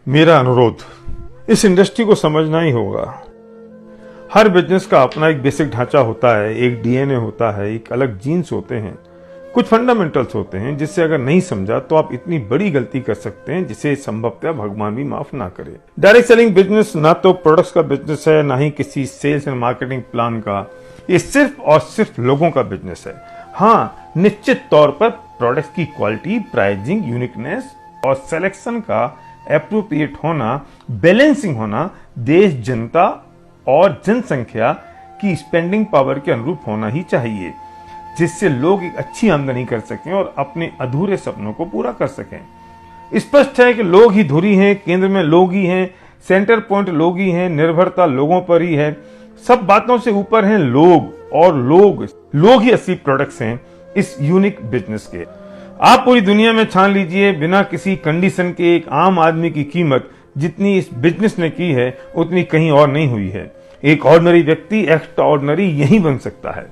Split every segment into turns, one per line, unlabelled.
मेरा अनुरोध, इस इंडस्ट्री को समझना ही होगा। हर बिजनेस का अपना एक बेसिक ढांचा होता है, एक डीएनए होता है, एक अलग जीन्स होते हैं, कुछ फंडामेंटल्स होते हैं जिससे अगर नहीं समझा तो आप इतनी बड़ी गलती कर सकते हैं जिसे संभवतः भगवान भी माफ ना करे। डायरेक्ट सेलिंग बिजनेस ना तो प्रोडक्ट्स का बिजनेस है, ना ही किसी सेल्स एंड मार्केटिंग प्लान का। ये सिर्फ और सिर्फ लोगों का बिजनेस है। हाँ, निश्चित तौर पर प्रोडक्ट्स की क्वालिटी, प्राइसिंग, यूनिकनेस और सिलेक्शन का एप्रोप्रिएट होना, बैलेंसिंग होना, देश, जनता और जनसंख्या की स्पेंडिंग पावर के अनुरूप होना ही चाहिए, जिससे लोग एक अच्छी आमदनी कर सकें और अपने अधूरे सपनों को पूरा कर सकें। स्पष्ट है कि लोग ही धुरी हैं, केंद्र में लोग ही हैं, सेंटर पॉइंट लोग ही हैं, निर्भरता लोगों पर ही है। सब बातों से ऊपर हैं लोग, और लोग ही असली प्रोडक्ट्स हैं इस यूनिक बिजनेस के। आप पूरी दुनिया में छान लीजिए, बिना किसी कंडीशन के एक आम आदमी की कीमत जितनी इस बिजनेस ने की है उतनी कहीं और नहीं हुई है। एक ऑर्डिनरी व्यक्ति एक्स्ट्रा ऑर्डिनरी यही बन सकता है।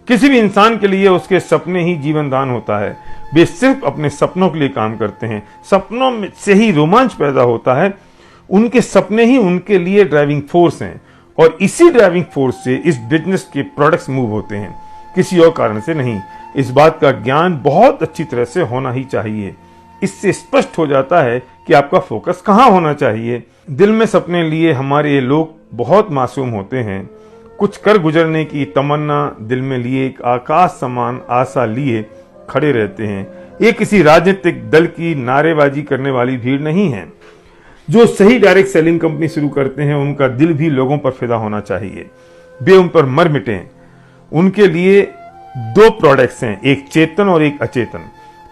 किसी भी इंसान के लिए उसके सपने ही जीवन दान होता है। वे सिर्फ अपने सपनों के लिए काम करते हैं। सपनों में से ही रोमांच पैदा होता है। उनके सपने ही उनके लिए ड्राइविंग फोर्स हैं, और इसी ड्राइविंग फोर्स से इस बिजनेस के प्रोडक्ट्स मूव होते हैं, किसी और कारण से नहीं। इस बात का ज्ञान बहुत अच्छी तरह से होना ही चाहिए। इससे स्पष्ट हो जाता है कि आपका फोकस कहाँ होना चाहिए। दिल में सपने लिए हमारे लोग बहुत मासूम होते हैं। कुछ कर गुजरने की तमन्ना दिल में लिए एक आकाश समान आशा लिए खड़े रहते हैं। ये किसी राजनीतिक दल की नारेबाजी करने वाली भीड़ नहीं है। जो सही डायरेक्ट सेलिंग कंपनी शुरू करते हैं उनका दिल भी लोगों पर फिदा होना चाहिए। वे उन पर मर मिटें। उनके लिए दो प्रोडक्ट्स हैं, एक चेतन और एक अचेतन।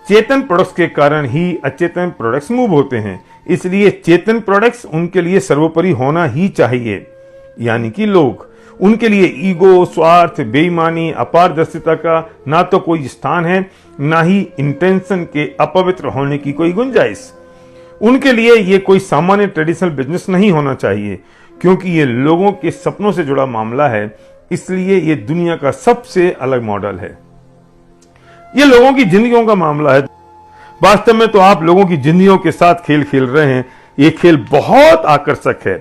चेतन प्रोडक्ट्स के कारण ही अचेतन प्रोडक्ट्स मूव होते हैं, इसलिए चेतन प्रोडक्ट्स उनके लिए सर्वोपरि होना ही चाहिए। यानी कि लोग, उनके लिए ईगो, स्वार्थ, बेईमानी, अपारदर्शिता का ना तो कोई स्थान है, ना ही इंटेंशन के अपवित्र होने की कोई गुंजाइश। उनके लिए ये कोई सामान्य ट्रेडिशनल बिजनेस नहीं होना चाहिए, क्योंकि ये लोगों के सपनों से जुड़ा मामला है। इसलिए ये दुनिया का सबसे अलग मॉडल है। ये लोगों की जिंदगियों का मामला है। वास्तव में तो आप लोगों की जिंदगियों के साथ खेल खेल रहे हैं। ये खेल बहुत आकर्षक है,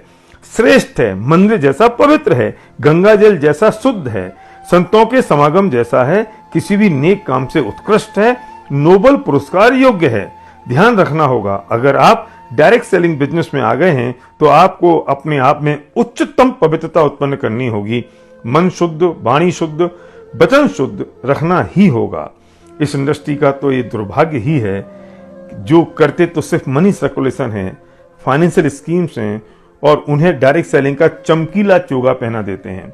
श्रेष्ठ है, मंदिर जैसा पवित्र है, गंगा जल जैसा शुद्ध है, संतों के समागम जैसा है, किसी भी नेक काम से उत्कृष्ट है, नोबल पुरस्कार योग्य है। ध्यान रखना होगा, अगर आप डायरेक्ट सेलिंग बिजनेस में आ गए हैं तो आपको अपने आप में उच्चतम पवित्रता उत्पन्न करनी होगी। मन शुद्ध, वाणी शुद्ध, वचन शुद्ध रखना ही होगा। इस इंडस्ट्री का तो ये दुर्भाग्य ही है, जो करते तो सिर्फ मनी सर्कुलेशन है, फाइनेंशियल स्कीम्स हैं, और उन्हें डायरेक्ट सेलिंग का चमकीला चोगा पहना देते हैं,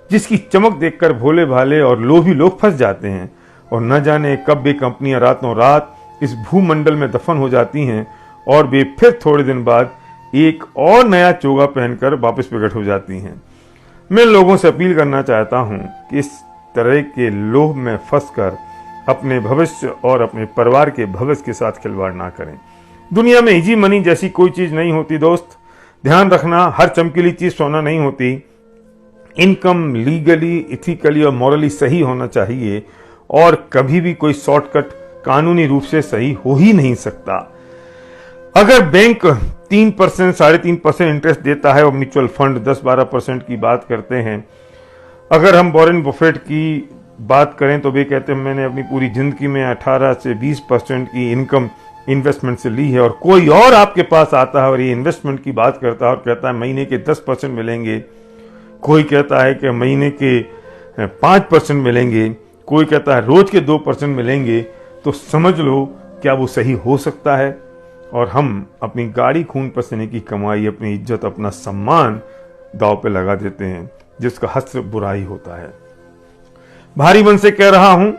जिसकी चमक देखकर भोले भाले और लोभी लोग फंस जाते हैं। और न जाने कब वे कंपनियां रातों रात इस भूमंडल में दफन हो जाती हैं, और वे फिर थोड़े दिन बाद एक और नया चोगा पहनकर वापस प्रकट हो जाती हैं। मैं लोगों से अपील करना चाहता हूं कि इस तरह के लोभ में फंसकर अपने भविष्य और अपने परिवार के भविष्य के साथ खिलवाड़ ना करें। दुनिया में इजी मनी जैसी कोई चीज नहीं होती दोस्त। ध्यान रखना, हर चमकीली चीज सोना नहीं होती। इनकम लीगली, इथिकली और मॉरली सही होना चाहिए, और कभी भी कोई शॉर्टकट कानूनी रूप से सही हो ही नहीं सकता। अगर बैंक 3%, 3.5% इंटरेस्ट देता है और म्यूचुअल फंड 10-12% की बात करते हैं, अगर हम वॉरेन बफेट की बात करें तो वे कहते हैं मैंने अपनी पूरी जिंदगी में 18 से 20% की इनकम इन्वेस्टमेंट से ली है, और कोई और आपके पास आता है और ये इन्वेस्टमेंट की बात करता है और कहता है महीने के 10% मिलेंगे, कोई कहता है कि महीने के 5% मिलेंगे, कोई कहता है रोज के 2% मिलेंगे, तो समझ लो क्या वो सही हो सकता है। और हम अपनी गाड़ी खून पसीने की कमाई, अपनी इज्जत, अपना सम्मान दांव पे लगा देते हैं, जिसका हश्र बुराई होता है। भारी मन से कह रहा हूं,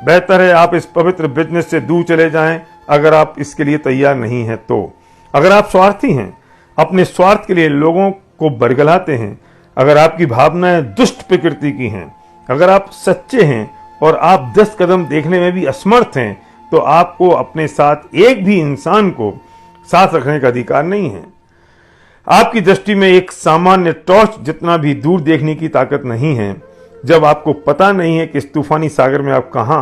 बेहतर है आप इस पवित्र बिजनेस से दूर चले जाएं, अगर आप इसके लिए तैयार नहीं हैं तो। अगर आप स्वार्थी हैं, अपने स्वार्थ के लिए लोगों को बरगलाते हैं, अगर आपकी भावनाएं दुष्ट प्रकृति की हैं, अगर आप सच्चे हैं और आप 10 कदम देखने में भी असमर्थ हैं, तो आपको अपने साथ एक भी इंसान को साथ रखने का अधिकार नहीं है। आपकी दृष्टि में एक सामान्य टॉर्च जितना भी दूर देखने की ताकत नहीं है। जब आपको पता नहीं है कि इस तूफानी सागर में आप कहां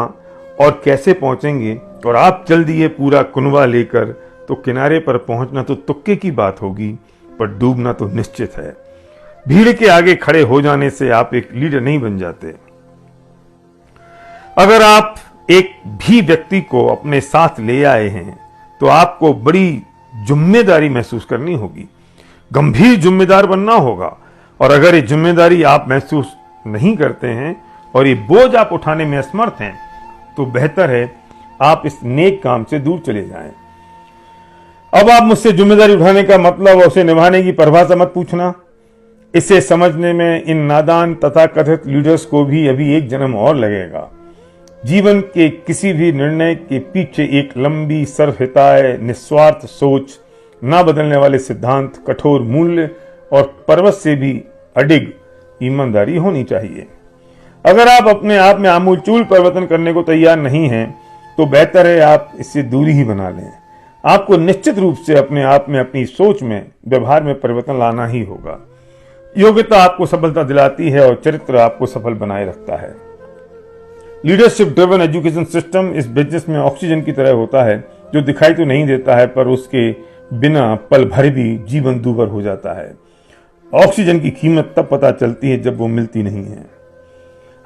और कैसे पहुंचेंगे, और आप चल दिए पूरा कुनबा लेकर, तो किनारे पर पहुंचना तो तुक्के की बात होगी, पर डूबना तो निश्चित है। भीड़ के आगे खड़े हो जाने से आप एक लीडर नहीं बन जाते। अगर आप एक भी व्यक्ति को अपने साथ ले आए हैं तो आपको बड़ी जिम्मेदारी महसूस करनी होगी, गंभीर जिम्मेदार बनना होगा। और अगर ये जिम्मेदारी आप महसूस नहीं करते हैं और ये बोझ आप उठाने में असमर्थ हैं, तो बेहतर है आप इस नेक काम से दूर चले जाएं। अब आप मुझसे जिम्मेदारी उठाने का मतलब और उसे निभाने की परिभाषा मत पूछना। इसे समझने में इन नादान तथाकथित लीडर्स को भी अभी एक जन्म और लगेगा। जीवन के किसी भी निर्णय के पीछे एक लंबी सर्वहिताय निस्वार्थ सोच, ना बदलने वाले सिद्धांत, कठोर मूल्य और पर्वत से भी अडिग ईमानदारी होनी चाहिए। अगर आप अपने आप में आमूलचूल परिवर्तन करने को तैयार नहीं हैं, तो बेहतर है आप इससे दूरी ही बना लें। आपको निश्चित रूप से अपने आप में, अपनी सोच में, व्यवहार में परिवर्तन लाना ही होगा। योग्यता आपको सफलता दिलाती है और चरित्र आपको सफल बनाए रखता है। लीडरशिप ड्रिवन एजुकेशन सिस्टम इस बिजनेस में ऑक्सीजन की तरह होता है, जो दिखाई तो नहीं देता है, पर उसके बिना पल भर भी जीवन दूभर हो जाता है। ऑक्सीजन की कीमत तब पता चलती है जब वो मिलती नहीं है।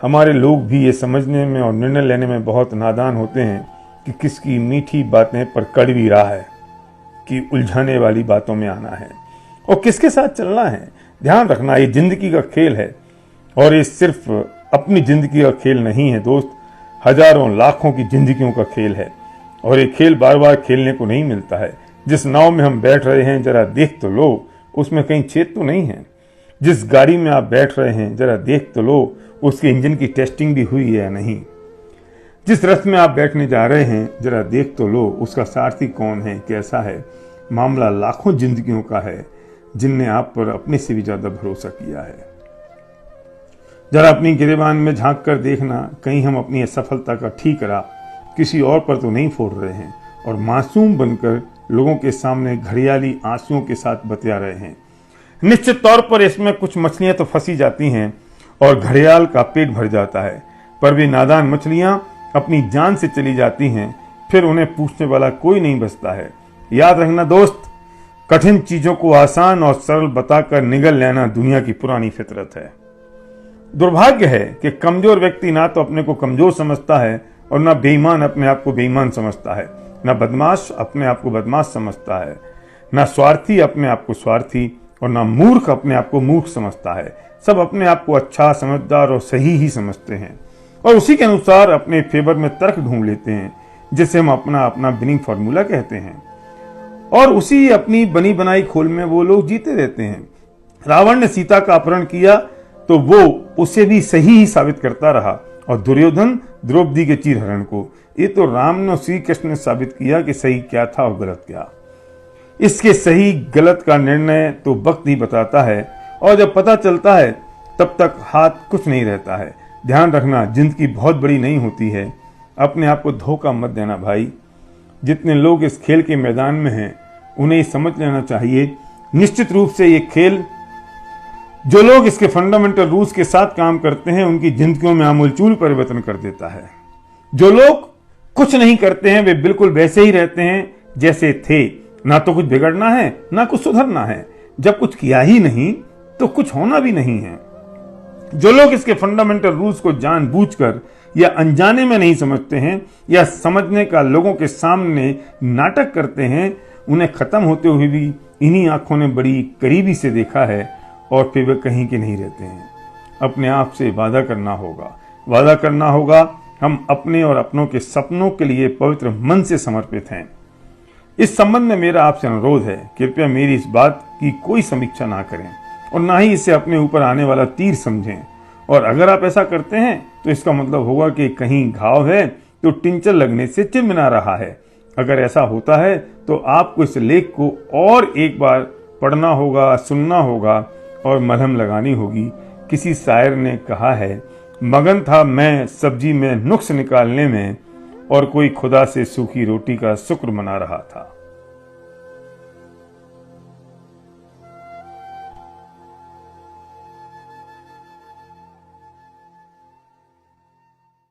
हमारे लोग भी ये समझने में और निर्णय लेने में बहुत नादान होते हैं कि किसकी मीठी बातें पर कड़वी राह है, कि उलझाने वाली बातों में आना है और किसके साथ चलना है। ध्यान रखना, ये जिंदगी का खेल है और ये सिर्फ अपनी जिंदगी का खेल नहीं है दोस्त, हजारों लाखों की जिंदगियों का खेल है। और ये खेल बार बार खेलने को नहीं मिलता है। जिस नाव में हम बैठ रहे हैं जरा देख तो लो, उसमें कहीं छेद तो नहीं है। जिस गाड़ी में आप बैठ रहे हैं जरा देख तो लो, उसके इंजन की टेस्टिंग भी हुई है या नहीं। जिस रथ में आप बैठने जा रहे हैं जरा देख तो लो, उसका सारथी कौन है, कैसा है। मामला लाखों जिंदगियों का है जिनने आप पर अपने से भी ज्यादा भरोसा किया है। जरा अपनी गिरेबान में झांक कर देखना, कहीं हम अपनी असफलता का ठीकरा किसी और पर तो नहीं फोड़ रहे हैं और मासूम बनकर लोगों के सामने घड़ियाली आंसुओं के साथ बतिया रहे हैं। निश्चित तौर पर इसमें कुछ मछलियां तो फंसी जाती हैं और घड़ियाल का पेट भर जाता है, पर भी नादान मछलियां अपनी जान से चली जाती हैं, फिर उन्हें पूछने वाला कोई नहीं बचता है। याद रखना दोस्त, कठिन चीजों को आसान और सरल बताकर निगल लेना दुनिया की पुरानी फितरत है। दुर्भाग्य है कि कमजोर व्यक्ति ना तो अपने को कमजोर समझता है और ना बेईमान अपने आप को बेईमान समझता है, ना बदमाश अपने आप को बदमाश समझता है, ना स्वार्थी अपने आप को स्वार्थी और ना मूर्ख अपने आप को मूर्ख समझता है। सब अपने आप को अच्छा, समझदार और सही ही समझते हैं और उसी के अनुसार अपने फेवर में तर्क ढूंढ लेते हैं, जिसे हम अपना अपना विनिंग फॉर्मूला कहते हैं। और उसी अपनी बनी बनाई खोल में वो लोग जीते रहते हैं। रावण ने सीता का अपहरण किया तो वो उसे भी सही ही साबित करता रहा और दुर्योधन द्रौपदी के चीरहरण को। ये तो राम ने श्री कृष्ण ने साबित किया कि सही क्या था और गलत क्या। इसके सही गलत का निर्णय तो वक्त ही बताता है और जब पता चलता है तब तक हाथ कुछ नहीं रहता है। ध्यान रखना, जिंदगी बहुत बड़ी नहीं होती है। अपने आप को धोखा मत देना भाई। जितने लोग इस खेल के मैदान में हैं उन्हें समझ लेना चाहिए, निश्चित रूप से ये खेल, जो लोग इसके फंडामेंटल रूल्स के साथ काम करते हैं उनकी जिंदगियों में आमूलचूल परिवर्तन कर देता है। जो लोग कुछ नहीं करते हैं वे बिल्कुल वैसे ही रहते हैं जैसे थे। ना तो कुछ बिगड़ना है ना कुछ सुधरना है। जब कुछ किया ही नहीं तो कुछ होना भी नहीं है। जो लोग इसके फंडामेंटल रूल्स को जानबूझकर या अनजाने में नहीं समझते हैं या समझने का लोगों के सामने नाटक करते हैं, उन्हें खत्म होते हुए भी इन्हीं आंखों ने बड़ी करीबी से देखा है और फिर वे कहीं के नहीं रहते हैं। अपने आप से वादा करना होगा हम अपने और अपनों के सपनों के लिए पवित्र मन से समर्पित हैं। इस संबंध में मेरा आपसे अनुरोध है, कृपया मेरी इस बात की कोई समीक्षा ना करें और ना ही इसे अपने ऊपर आने वाला तीर समझें। और अगर आप ऐसा करते हैं तो इसका मतलब होगा कि कहीं घाव है तो टिंचर लगने से चिन्ह रहा है। अगर ऐसा होता है तो आपको इस लेख को और एक बार पढ़ना होगा, सुनना होगा और मलहम लगानी होगी। किसी शायर ने कहा है, मगन था मैं सब्जी में नुक्स निकालने में और कोई खुदा से सूखी रोटी का शुक्र मना रहा था।